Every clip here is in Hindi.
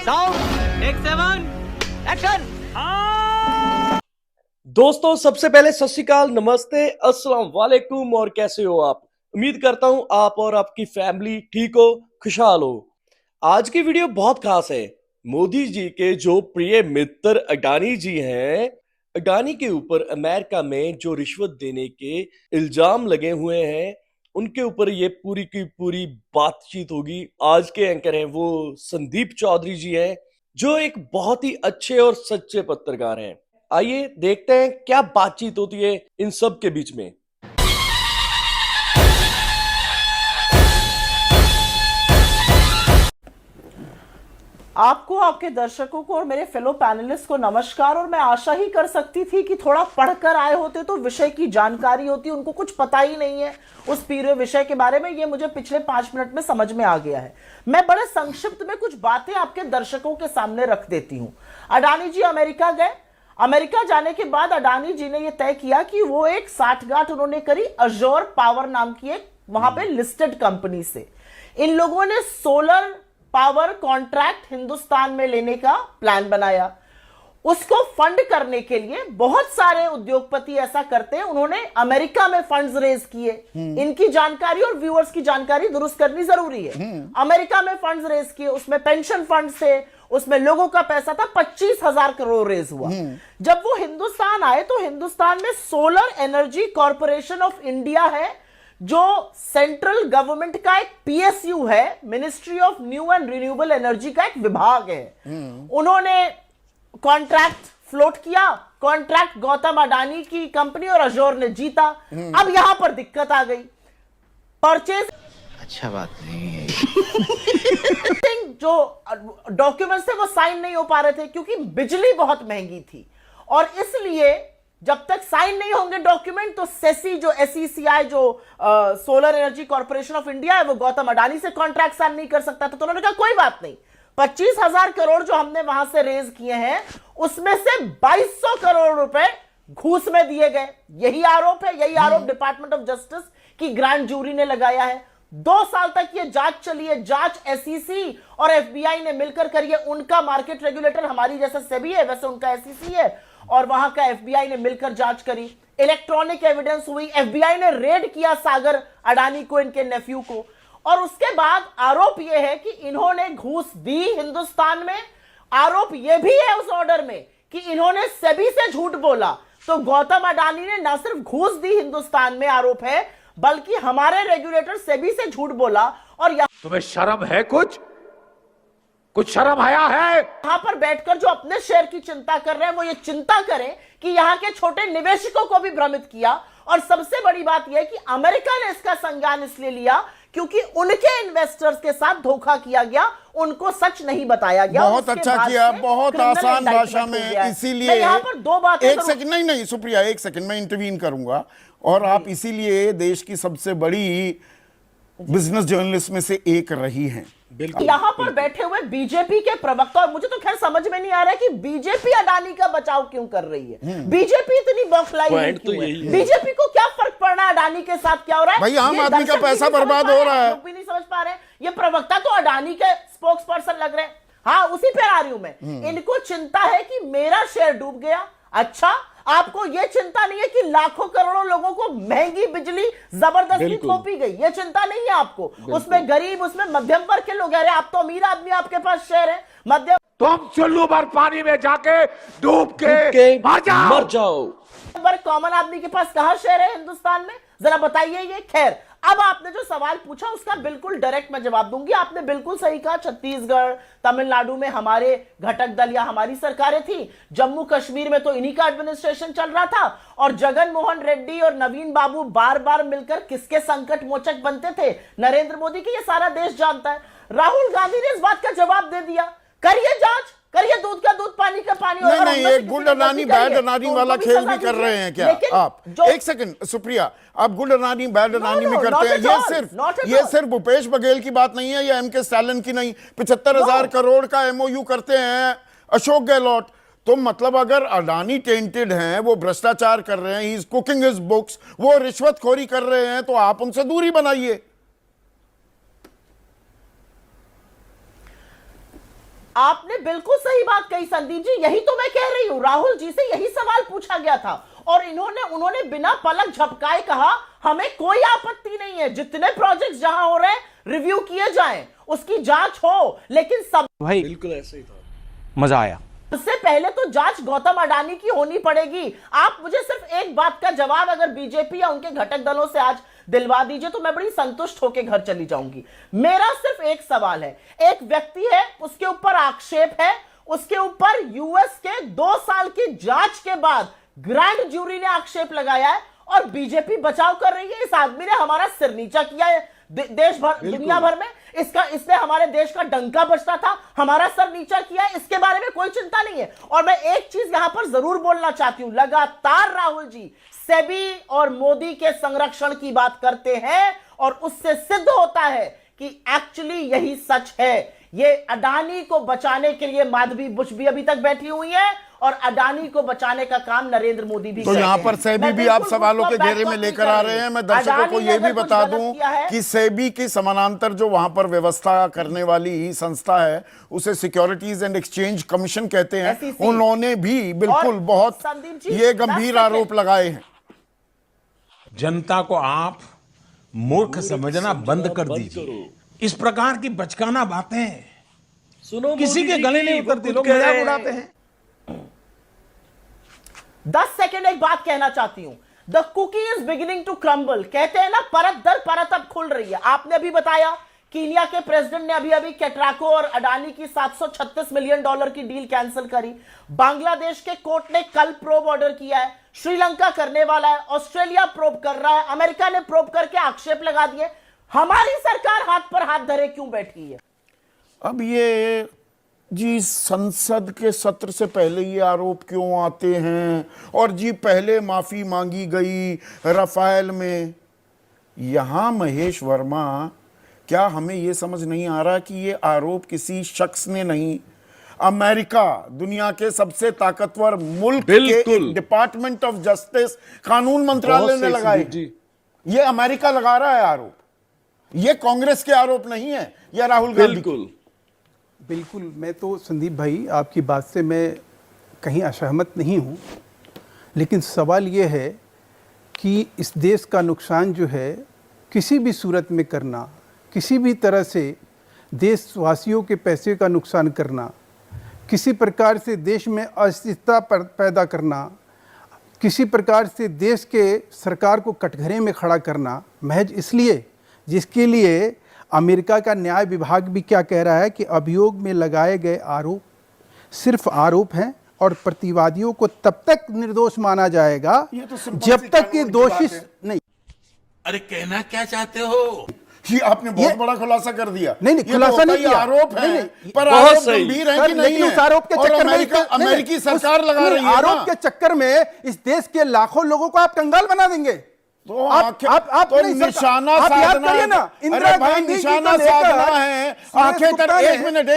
Sound take 7 action. दोस्तों सबसे पहले सत श्री अकाल, नमस्ते, अस्सलाम वालेकुम। और कैसे हो आप? उम्मीद करता हूं आप और आपकी फैमिली ठीक हो, खुशहाल हो। आज की वीडियो बहुत खास है। मोदी जी के जो प्रिय मित्र अडानी जी हैं, अडानी के ऊपर अमेरिका में जो रिश्वत देने के इल्जाम लगे हुए हैं, उनके ऊपर ये पूरी की पूरी बातचीत होगी। आज के एंकर हैं वो संदीप चौधरी जी हैं, जो एक बहुत ही अच्छे और सच्चे पत्रकार हैं। आइए देखते हैं क्या बातचीत होती है इन सब के बीच में। आपको, आपके दर्शकों को और मेरे फेलो पैनलिस्ट को नमस्कार। और मैं आशा ही कर सकती थी कि थोड़ा पढ़कर आए होते तो विषय की जानकारी होती। उनको कुछ पता ही नहीं है उस पूरे विषय के बारे में। ये मुझे पिछले 5 मिनट में समझ में आ गया है। मैं बड़े संक्षिप्त में कुछ बातें आपके दर्शकों के सामने रख देती हूं। अडानी जी अमेरिका गए। अमेरिका जाने के बाद अडानी जी ने यह तय किया कि वो एक साठगांठ उन्होंने करी अजोर पावर नाम की एक वहां पे लिस्टेड कंपनी से। इन लोगों ने सोलर पावर कॉन्ट्रैक्ट हिंदुस्तान में लेने का प्लान बनाया। उसको फंड करने के लिए बहुत सारे उद्योगपति ऐसा करते हैं, उन्होंने अमेरिका में फंड्स रेज किए। इनकी जानकारी और व्यूअर्स की जानकारी दुरुस्त करनी जरूरी है। अमेरिका में फंड्स रेज किए, उसमें पेंशन फंड थे, उसमें लोगों का पैसा था। 25,000 करोड़ रेज हुआ। जब वो हिंदुस्तान आए तो हिंदुस्तान में solar energy corporation of India है, जो सेंट्रल गवर्नमेंट का एक पीएसयू है, ministry of new and renewable energy का एक विभाग है। उन्होंने कॉन्ट्रैक्ट फ्लोट किया। कॉन्ट्रैक्ट गौतम अडानी की कंपनी और अजोर ने जीता। अब यहां पर दिक्कत आ गई। परचेज अच्छा बात नहीं है। जो डॉक्यूमेंट्स थे वो साइन नहीं हो पा रहे थे क्योंकि बिजली बहुत महंगी थी। और इसलिए जब तक साइन नहीं होंगे डॉक्यूमेंट तो सेसी जो एसईसीआई जो solar energy corporation of India है वो गौतम अडानी से कॉन्ट्रैक्ट साइन नहीं कर सकता था। तो उन्होंने कहा कोई बात नहीं, 25,000 करोड़ जो हमने वहां से रेज किए हैं उसमें से 2200 करोड़ रुपए घूस में दिए गए। यही आरोप है। यही आरोप डिपार्टमेंट ऑफ जस्टिस की ग्रैंड जूरी ने लगाया है। 2 साल तक ये जांच चली है। जांच एसईसी और एफबीआई ने मिलकर करी है। उनका मार्केट रेगुलेटर हमारी जैसा सेबी है, वैसे उनका एसईसी है, और वहां का एफबीआई ने मिलकर जांच करी। इलेक्ट्रॉनिक एविडेंस हुई। एफबीआई ने रेड किया सागर अडानी को, इनके नेफ्यू को। और उसके बाद आरोप यह है कि इन्होंने घूस दी हिंदुस्तान में। आरोप यह भी है उस ऑर्डर में कि इन्होंने सेबी से झूठ बोला। तो गौतम अडानी ने न सिर्फ घूस दी हिंदुस्तान में, आरोप है, बल्कि हमारे रेगुलेटर सेबी से झूठ बोला। और तुम्हें शर्म है? कुछ शर्म आया है? यहां पर बैठकर जो अपने शेयर की चिंता कर रहे हैं वो ये चिंता करें कि यहां के छोटे निवेशकों को भी भ्रमित किया। और सबसे बड़ी बात यह है कि अमेरिका ने इसका संज्ञान इसलिए लिया क्योंकि उनके इन्वेस्टर्स के साथ धोखा किया गया, उनको सच नहीं बताया गया। बहुत अच्छा किया, बहुत आसान भाषा में। इसीलिए यहां पर 2 बातें एक सेकंड, नहीं सुप्रिया, एक सेकंड मैं इंटरवीन करूंगा। और आप इसीलिए देश की सबसे बड़ी बिजनेस जर्नलिस्ट में से एक रही हैं। यहां पर बैठे हुए बीजेपी के प्रवक्ता, और मुझे तो खैर समझ में नहीं आ रहा है कि बीजेपी अडानी का बचाव क्यों कर रही है। बीजेपी इतनी बौखलाई क्यों है? बीजेपी को क्या फर्क पड़ रहा है अडानी के साथ क्या हो रहा है? भाई आम आदमी का पैसा बर्बाद हो रहा है। लोग भी नहीं समझ पा रहे। ये प्रवक्ता तो अडानी के स्पोक्स पर्सन लग रहे हैं। हाँ, उसी पे आ रही हूं मैं। इनको चिंता है कि मेरा शेयर डूब गया। अच्छा, आपको यह चिंता नहीं है कि लाखों करोड़ों लोगों को महंगी बिजली जबरदस्ती थोपी गई? यह चिंता नहीं है आपको? उसमें गरीब, उसमें मध्यम वर्ग के लोग, अरे आप तो अमीर आदमी, आपके पास शेयर है। मध्यम तुम चुल्लू भर पानी में जाके डूब के मर जाओ। वर्ग कॉमन आदमी के पास कहां शेयर है हिंदुस्तान में? जरा बताइए ये। खैर, अब आपने जो सवाल पूछा उसका बिल्कुल डायरेक्ट मैं जवाब दूंगी। आपने बिल्कुल सही कहा। छत्तीसगढ़, तमिलनाडु में हमारे घटक दल या हमारी सरकारें थी। जम्मू कश्मीर में तो इन्हीं का एडमिनिस्ट्रेशन चल रहा था। और जगन मोहन रेड्डी और नवीन बाबू बार बार मिलकर किसके संकट मोचक बनते थे? नरेंद्र मोदी के। ये सारा देश जानता है। राहुल गांधी ने इस बात का जवाब दे दिया, करिए जांच, करिए दूध का दूध, पानी का पानी। नहीं, एक गुड अडानी बैड अडानी वाला खेल भी कर रहे हैं क्या आप? एक सेकंड सुप्रिया, आप गुड अडानी बैड अडानी में करते हैं। ये सिर्फ भूपेश बघेल की बात नहीं है, ये एमके स्टालिन की नहीं। 75,000 करोड़ का एमओयू करते हैं अशोक गहलोत। तो मतलब अगर अडानी टेंटेड हैं, वो भ्रष्टाचार कर रहे हैं, he is cooking his books, वो रिश्वतखोरी कर रहे हैं, तो आप उनसे दूरी बनाइए। आपने बिल्कुल सही बात कही संदीप जी, यही तो मैं कह रही हूं। राहुल जी से यही सवाल पूछा गया था और इन्होंने बिना पलक झपकाए कहा हमें कोई आपत्ति नहीं है, जितने प्रोजेक्ट्स जहां हो रहे हैं रिव्यू किए जाएं, उसकी जांच हो, लेकिन सब भाई बिल्कुल ऐसे ही था। मजा आया। उससे पहले तो जांच गौतम अडानी की होनी पड़ेगी। आप मुझे सिर्फ एक बात का जवाब अगर बीजेपी या उनके घटक दलों से आज दिलवा दीजिए तो मैं बड़ी संतुष्ट होकर घर चली जाऊंगी। मेरा सिर्फ एक सवाल है, एक व्यक्ति है, उसके ऊपर आक्षेप है, उसके ऊपर यूएस के 2 साल की जांच के बाद ग्रैंड जूरी ने आक्षेप लगाया है और बीजेपी बचाव कर रही है। इस आदमी ने हमारा सिर नीचा किया है देश भर, दुनिया भर में। इसने हमारे देश का डंका बजता था, हमारा सर नीचा किया है, इसके बारे में कोई चिंता नहीं है। और मैं एक चीज यहां पर जरूर बोलना चाहती हूं, लगातार राहुल जी सेबी और मोदी के संरक्षण की बात करते हैं और उससे सिद्ध होता है कि एक्चुअली यही सच है। ये अडानी को बचाने के लिए माधवी बुश भी अभी तक बैठी हुई है और अडानी को बचाने का काम नरेंद्र मोदी भी तो यहाँ पर सेबी भी आप सवालों के घेरे में लेकर आ रहे हैं। मैं दर्शकों को यह भी बता दूं कि सेबी की समानांतर जो वहां पर व्यवस्था करने वाली संस्था है उसे सिक्योरिटीज एंड एक्सचेंज कमीशन कहते हैं, उन्होंने भी बिल्कुल बहुत ये गंभीर आरोप लगाए हैं। जनता को आप मूर्ख समझना बंद कर दीजिए। इस प्रकार की बचकाना बातें सुनो, किसी के गले नहीं उतरती, लोग मजाक उड़ाते हैं। 10 सेकेंड एक बात कहना चाहती हूं। The cookie is beginning to crumble, कहते हैं ना, परत दर परत अब खुल रही है। आपने अभी बताया कीनिया के प्रेसिडेंट ने अभी कैट्राको और अडानी की $736 मिलियन की डील कैंसिल करी। बांग्लादेश के कोर्ट ने कल प्रोब ऑर्डर किया है, श्रीलंका करने वाला है, ऑस्ट्रेलिया प्रोब कर रहा है, अमेरिका ने प्रोब करके आक्षेप लगा दिए। हमारी सरकार हाथ पर हाथ धरे क्यों बैठी है? अब ये जी संसद के सत्र से पहले ये आरोप क्यों आते हैं, और जी पहले माफी मांगी गई रफाल में। यहां महेश वर्मा, क्या हमें ये समझ नहीं आ रहा कि ये आरोप किसी शख्स ने नहीं, अमेरिका दुनिया के सबसे ताकतवर मुल्क के डिपार्टमेंट ऑफ जस्टिस कानून मंत्रालय ने लगाए। ये अमेरिका लगा रहा है आरोप, ये कांग्रेस के आरोप नहीं है, ये राहुल गांधी। बिल्कुल, मैं तो संदीप भाई आपकी बात से मैं कहीं असहमत नहीं हूँ, लेकिन सवाल ये है कि इस देश का नुकसान जो है किसी भी सूरत में करना, किसी भी तरह से देशवासियों के पैसे का नुकसान करना, किसी प्रकार से देश में अस्थिरता पैदा करना, किसी प्रकार से देश के सरकार को कटघरे में खड़ा करना, महज इसलिए जिसके लिए अमेरिका का न्याय विभाग भी क्या कह रहा है कि अभियोग में लगाए गए आरोप सिर्फ आरोप हैं और प्रतिवादियों को तब तक निर्दोष माना जाएगा जब तक कि दोषी नहीं। अरे कहना क्या चाहते हो? जी आपने बहुत बड़ा खुलासा कर दिया। नहीं खुलासा नहीं किया, आरोप है, पर बहुत आरोप सही गंभीर है कि नहीं है? उस आरोप के चक्कर में अमेरिकी सरकार लगा रही है। आरोप के चक्कर में इस देश के लाखों लोगों को आप कंगाल बना देंगे। तो आप निशाना साधना है ना, इंदिरा गांधी निशाना साधना है। आंखें तर एक मिनट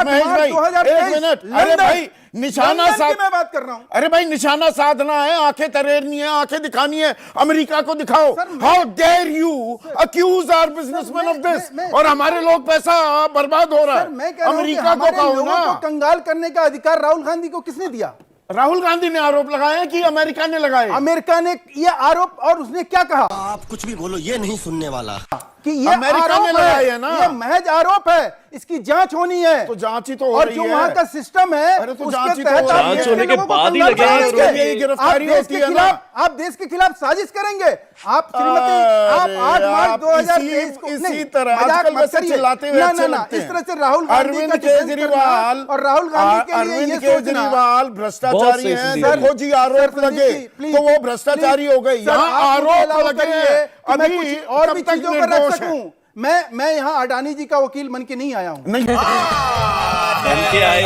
महेश भाई, एक मिनट। अरे भाई निशाना मैं बात कर रहा हूं। अरे भाई निशाना साधना है, आंखें तरेरनी है, आंखें दिखानी है, अमेरिका को दिखाओ। How dare you accuse our businessman of this, और हमारे लोग पैसा बर्बाद हो रहा है। अमेरिका को कहो ना। कंगाल करने का अधिकार राहुल गांधी को किसने दिया? राहुल गांधी ने आरोप लगाया कि अमेरिका ने लगाए। अमेरिका ने ये आरोप, और उसने क्या कहा? आप कुछ भी बोलो, ये नहीं सुनने वाला कि ये अमेरिका ने लगाए है ना, ये महज आरोप है, इसकी जांच होनी है। तो जांच ही तो हो और रही जो है। वहां का सिस्टम है, अरे तो उसके जांच ही तो तहत जांच होने के बाद ही लगेगी, गिरफ्तारी होती है ना। आप देश के खिलाफ साजिश करेंगे। आप श्रीमती, आप 8 मार्च 2023 को इसी तरह आजकल वैसे चिल्लाते हुए अच्छे लगते हैं। इस तरह से राहुल गांधी अरविंद केजरीवाल और राहुल गांधी के लिए अरविंद केजरीवाल भ्रष्टाचारी हैं, देखो जी आरोप लगे तो वो भ्रष्टाचारी हो गए। यहाँ आरोप लगे अभी और भी चीजों पर रख सकूं। मैं यहाँ अडानी जी का वकील बन के नहीं आया हूँ। नहीं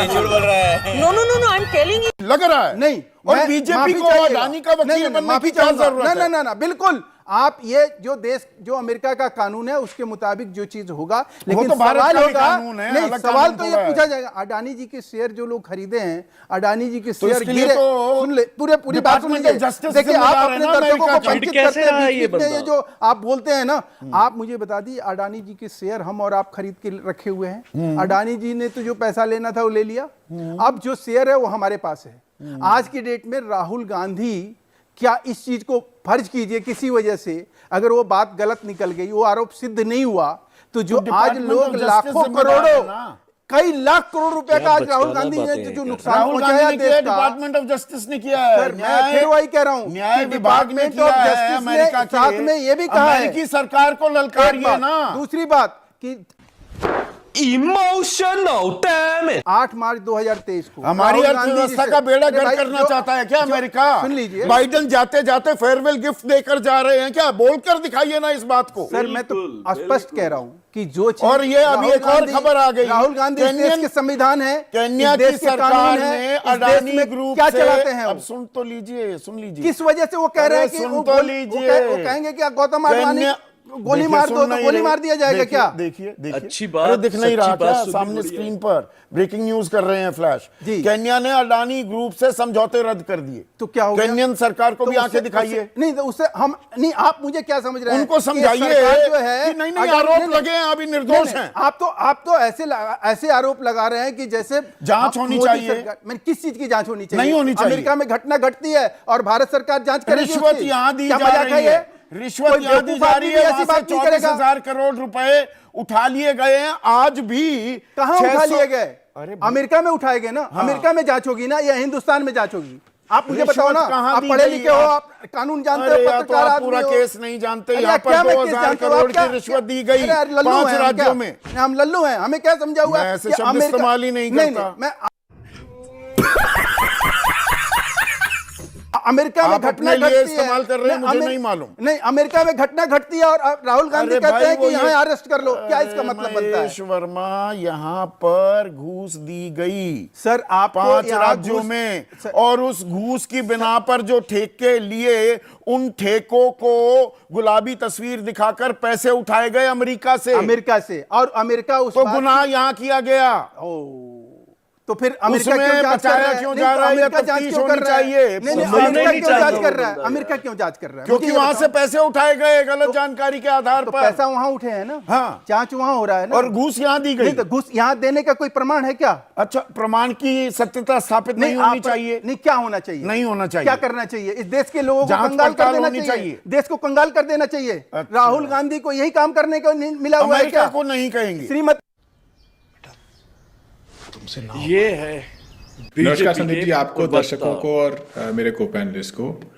झूठ बोल रहा है। No I am telling you. लग रहा है नहीं, और बीजेपी को अडानी का वकील बनने की क्या जरूरत है? ना बिल्कुल आप ये जो देश जो अमेरिका का कानून है उसके मुताबिक जो चीज होगा, लेकिन तो भारत सवाल का भी होगा कानून है, नहीं, अलग सवाल कानून तो थोड़ा ये है। पूछा जाएगा अडानी जी के शेयर जो लोग खरीदे हैं, अडानी जी के शेयर इसके लिए गिरे, तो सुन ले पूरी बात सुन Department लीजिए। of Justice देखिए आप जिम्मेदार है अपने ना दर्शकों को अमेरिका का। वंचित कैसे करते हैं रहा है ये बीच-बीच में, ये बंदा? जो आप बोलते हैं ना, आप मुझे बता दी अडानी जी के शेयर हम और आप खरीद के रखे हुए हैं। अडानी जी ने तो जो पैसा लेना था वो ले लिया, अब जो शेयर है वो हमारे पास है। आज की डेट में राहुल गांधी क्या इस चीज को फर्ज कीजिए किसी वजह से अगर वो बात गलत निकल गई, वो आरोप सिद्ध नहीं हुआ, तो जो आज Department लोग of Justice लाखों जिम्मेदार है करोड़ों ना। कई लाख करोड़ रुपए क्या का आज राहुल बचकाना गांधी ने बातें जो हैं। नुकसान राहुल पहुंचाया गांधी ने किया, देश का, डिपार्टमेंट ऑफ जस्टिस ने किया है। सर मैं फिर वही कह रहा हूं न्याय कि विभाग ने डिपार्टमेंट किया ऑफ है जस्टिस ने अमेरिका के, साथ में ये भी कहा है, अमेरिकी सरकार को एक ललकारिए बात, ना। दूसरी बात कि इमोशनल डैम 8 मार्च 2023 को हमारी राहुल गांधी जी अर्थव्यवस्था से- का बेड़ा अरे गर्क भाई, करना जो- चाहता है क्या जो- अमेरिका? सुन लीजिए बाइडेन जाते जाते फेयरवेल गिफ्ट देकर जा रहे हैं क्या? बोलकर दिखाइए ना इस बात को। सर मैं तो स्पष्ट कह रहा हूं कि जो चीज और ये अभी राहुल एक और गांधी- खबर आ गई। राहुल गांधी इस देश केन्यन- के संविधान है, केन्या इस देश की के सरकार कानून है, ने इस देश अडानी में ग्रुप क्या से चलाते हैं अब वो? सुन तो लीजिए, सुन लीजिए किस वजह से वो कह रहे हैं अरे कि सुन वो तो गोल- लीजिए। वो कहेंगे कि गौतम अडवाणी केन्या- गोली देखिए, मार सुन दो तो नहीं गोली रहे। मार दिया जाएगा देखिए, क्या? देखिए देखिए अच्छी बात, अरे दिख नहीं सच्ची रहा बात क्या सुननी सामने पड़ी है। स्क्रीन पर ब्रेकिंग न्यूज कर रहे हैं फ्लैश। जी। केन्या ने अडानी ग्रुप से समझौते रद्द कर दिए। तो क्या हो गया? केन्यन सरकार को तो भी उससे- आंखें दिखाइए। उससे- नहीं तो उससे हम नहीं, आप मुझे क्या समझ रहे हैं उनको कि समझाइए सरकार जो है कि नहीं अगर- आरोप लगे हैं, अभी निर्दोष नहीं, हैं। आप तो ऐसे आरोप लगा रहे हैं कि जैसे जांच होनी मोदी चाहिए। सरकार- मैंने किस चीज की जांच होनी चाहिए? नहीं होनी चाहिए। अमेरिका में घटना घटती है और भारत सरकार जांच करेगी रिश्वत उसकी। यहां दी क्या जा मजाक रही है, ये? रिश्वत कोई यहां दी बेवकूफ जा आदमी रही भी है। ऐसी वहां से बात नहीं करेगा। 34,000 करोड़ रुपए उठा लिए गए हैं। आज भी कहां उठा 600 लिए गए? अरे अमेरिका में उठाए गए ना। हाँ। अमेरिका में जांच होगी ना या हिंदुस्तान में जांच होगी? आप मुझे रिश्वत बताओ ना, कहां आप दी पढ़े गई? लिखे हो, आप कानून जानते हो, अरे यार, तो पत्रकार आप आदमी पूरा हो। केस नहीं जानते। अरे यहाँ क्या पर मैं 2,000 केस जानता हूँ? करोड़ आप क्या- की रिश्वत दी गई अरे यार, लल्लू 5 हैं हम राज्यों क्या? में। हम लल्लू हैं, हमें क्या समझा हुआ मैं है ऐसे कि शब्द अमेरिका- इस्तेमाल ही नहीं करता। मैं अमेरिका में आप घटना अपने लिए घटती है, इस्तेमाल कर रहे हैं, मुझे अमेर- नहीं मालूम। नहीं, अमेरिका में घटना घटती है और राहुल गांधी अरे कहते भाई, हैं कि वो यहाँ ये- अरेस्ट कर लो। क्या इसका अरे मतलब बनता है? महेश वर्मा, यहाँ पर घूस दी गई सर आपको 5 यहाँ राज्यों घूस- में, सर- और उस घूस की बिना पर जो ठेके लिए, उन ठेकों को गुलाबी तस्वीर दिखाकर पैसे उठाए गए अमेरिका से। अमेरिका से, और अमेरिका उस तो बात- गुनाह यहाँ किया गया। तो फिर अमेरिका उसमें क्यों जांच कर बचाया रहा है? क्यों नहीं, जा तो रहा है? अमेरिका या जांच तफ्तीश क्यों होनी कर रहा है? चाहिए। नहीं नहीं, समझना अमेरिका नहीं क्यों चाहता जांच कर रहा है? बंदा अमेरिका क्यों जांच कर रहा है? क्योंकि मुझे वहां बताओ। से पैसे उठाए गए गलत जानकारी के आधार तो पर, पैसा वहां उठे हैं ना। हाँ। जांच वहां हो रहा है ना। और घूस यहाँ दी गई। नहीं तो घूस यहाँ देने का कोई प्रमाण है क्या? अच्छा, प्रमाण की सत्यता स्थापित नहीं होनी आप- चाहिए। नहीं, क्या होना चाहिए? नहीं होना चाहिए। क्या करना चाहिए? इस देश के लोगों को जांच कंगाल कर पड़ताल देना होनी चाहिए। चाहिए। देश को कंगाल कर देना चाहिए। अच्छा। राहुल गांधी को यही काम करने को मिला हुआ है अमेरिका क्या? को नहीं कहेंगे। श्रीमती ये है नमस्कार संदीप जी, बीजेपी आपको, के दर्शकों को और मेरे को पैनलिस्ट को।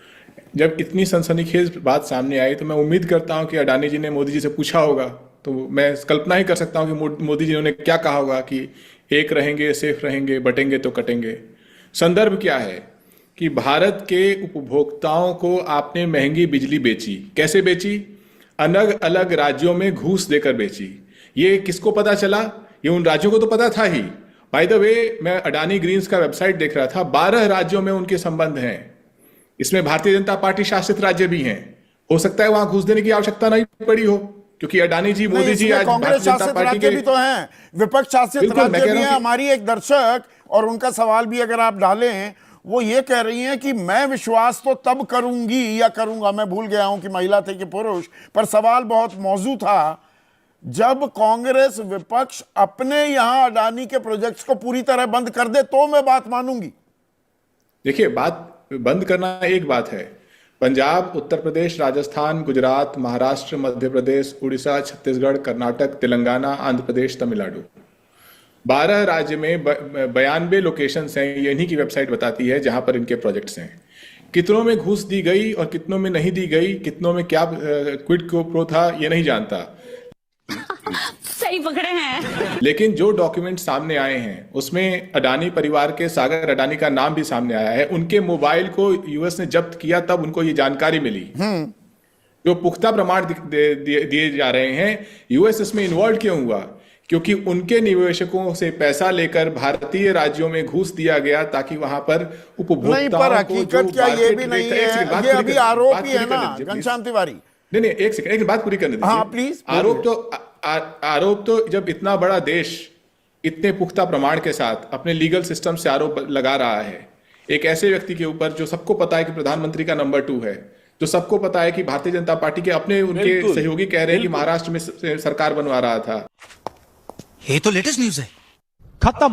जब इतनी सनसनीखेज बात सामने आई तो मैं उम्मीद करता हूं कि अडानी जी ने मोदी जी से पूछा होगा, तो मैं कल्पना ही कर सकता हूं कि मोदी जी ने क्या कहा होगा कि एक रहेंगे, सेफ रहेंगे, बटेंगे तो कटेंगे। संदर्भ क्या है कि भारत के उपभोक्ताओं को आपने महंगी बिजली बेची। कैसे बेची? अलग अलग राज्यों में घूस देकर बेची। ये किसको पता चला? ये उन राज्यों को तो पता था ही। बाय द वे, मैं अडानी ग्रीन्स का वेबसाइट देख रहा था, 12 राज्यों में उनके संबंध हैं। इसमें भारतीय जनता पार्टी शासित राज्य भी हैं। हो सकता है वहां घूस देने की आवश्यकता नहीं पड़ी हो, क्योंकि अडानी जी, नहीं, मोदी जी इसमें आज कांग्रेस भारतीय जनता शासित पार्टी राज्य के भी तो हैं, विपक्ष शासित बिल्कुल, मैं राज्य कह भी रहा हैं। हूं कि- हमारी एक दर्शक, और उनका सवाल भी अगर आप डालें, वो ये कह रही हैं कि मैं विश्वास तो तब करूंगी या करूंगा, मैं भूल गया हूं कि महिला थे कि पुरुष, पर सवाल बहुत मौजूद था, जब कांग्रेस विपक्ष अपने यहां अडानी के प्रोजेक्ट्स को पूरी तरह बंद कर दे तो मैं बात मानूंगी। देखिए, बात बंद करना एक बात है। पंजाब, उत्तर प्रदेश, राजस्थान, गुजरात, महाराष्ट्र, मध्य प्रदेश, उड़ीसा, छत्तीसगढ़, कर्नाटक, तेलंगाना, आंध्र प्रदेश, तमिलनाडु, 12 राज्य में 92 लोकेशंस हैं। ये इन्हीं की वेबसाइट बताती है जहां पर इनके प्रोजेक्ट्स हैं। कितनों में घूस दी गई और कितनों में नहीं दी गई, कितनों में क्या क्विड प्रो था, ये नहीं जानता। सही पकड़े हैं। लेकिन जो डॉक्यूमेंट सामने आए हैं उसमें अडानी परिवार के सागर अडानी का नाम भी सामने आया है। उनके मोबाइल को यूएस ने जब्त किया तब उनको ये जानकारी मिली। जो पुख्ता प्रमाण दिए जा रहे हैं, यूएस इसमें इन्वॉल्व क्यों हुआ? क्योंकि उनके निवेशकों से पैसा लेकर भारतीय राज्यों में घूस दिया गया ताकि वहां पर उपभोक्ताओं नहीं, पर को हकीकत क्या ये भी नहीं है, ये अभी आरोप ही है ना घनश्याम तिवारी। नहीं, एक सेकंड, एक बात पूरी करने दीजिए। हाँ प्लीज। आरोप तो जब इतना बड़ा देश इतने पुख्ता प्रमाण के साथ अपने लीगल सिस्टम से आरोप लगा रहा है एक ऐसे व्यक्ति के ऊपर जो सबको पता है कि प्रधानमंत्री का नंबर 2 है, जो सबको पता है कि भारतीय जनता पार्टी के अपने उनके सहयोगी कह रहे हैं कि महाराष्ट्र में सरकार बनवा रहा था। ये तो लेटेस्ट न्यूज है। खत्म,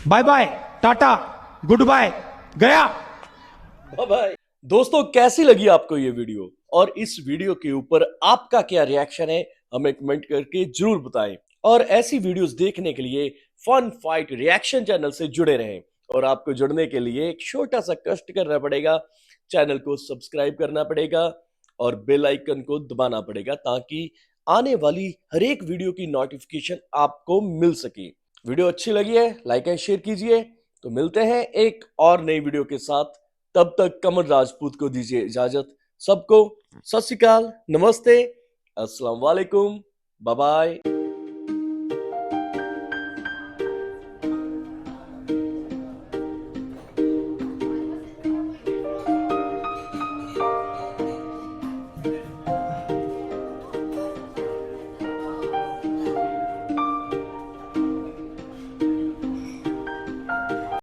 bye bye, tata, goodbye, गया। बाय। दोस्तों, कैसी लगी आपको ये वीडियो और इस वीडियो के ऊपर आपका क्या रिएक्शन है, हमें कमेंट करके जरूर बताएं। और ऐसी वीडियोस देखने के लिए फन फाइट रिएक्शन चैनल से जुड़े रहें। और आपको जुड़ने के लिए एक छोटा सा कष्ट करना पड़ेगा, चैनल को सब्सक्राइब करना पड़ेगा और बेल आइकन को दबाना पड़ेगा ताकि आने वाली हर एक वीडियो की नोटिफिकेशन आपको मिल सके। वीडियो अच्छी लगी है लाइक एंड शेयर कीजिए। तो मिलते हैं एक और नई वीडियो के साथ, तब तक कमल राजपूत को दीजिए इजाजत। सबको सत श्री अकाल, नमस्ते, अस्सलाम वालेकुम, बाय बाय।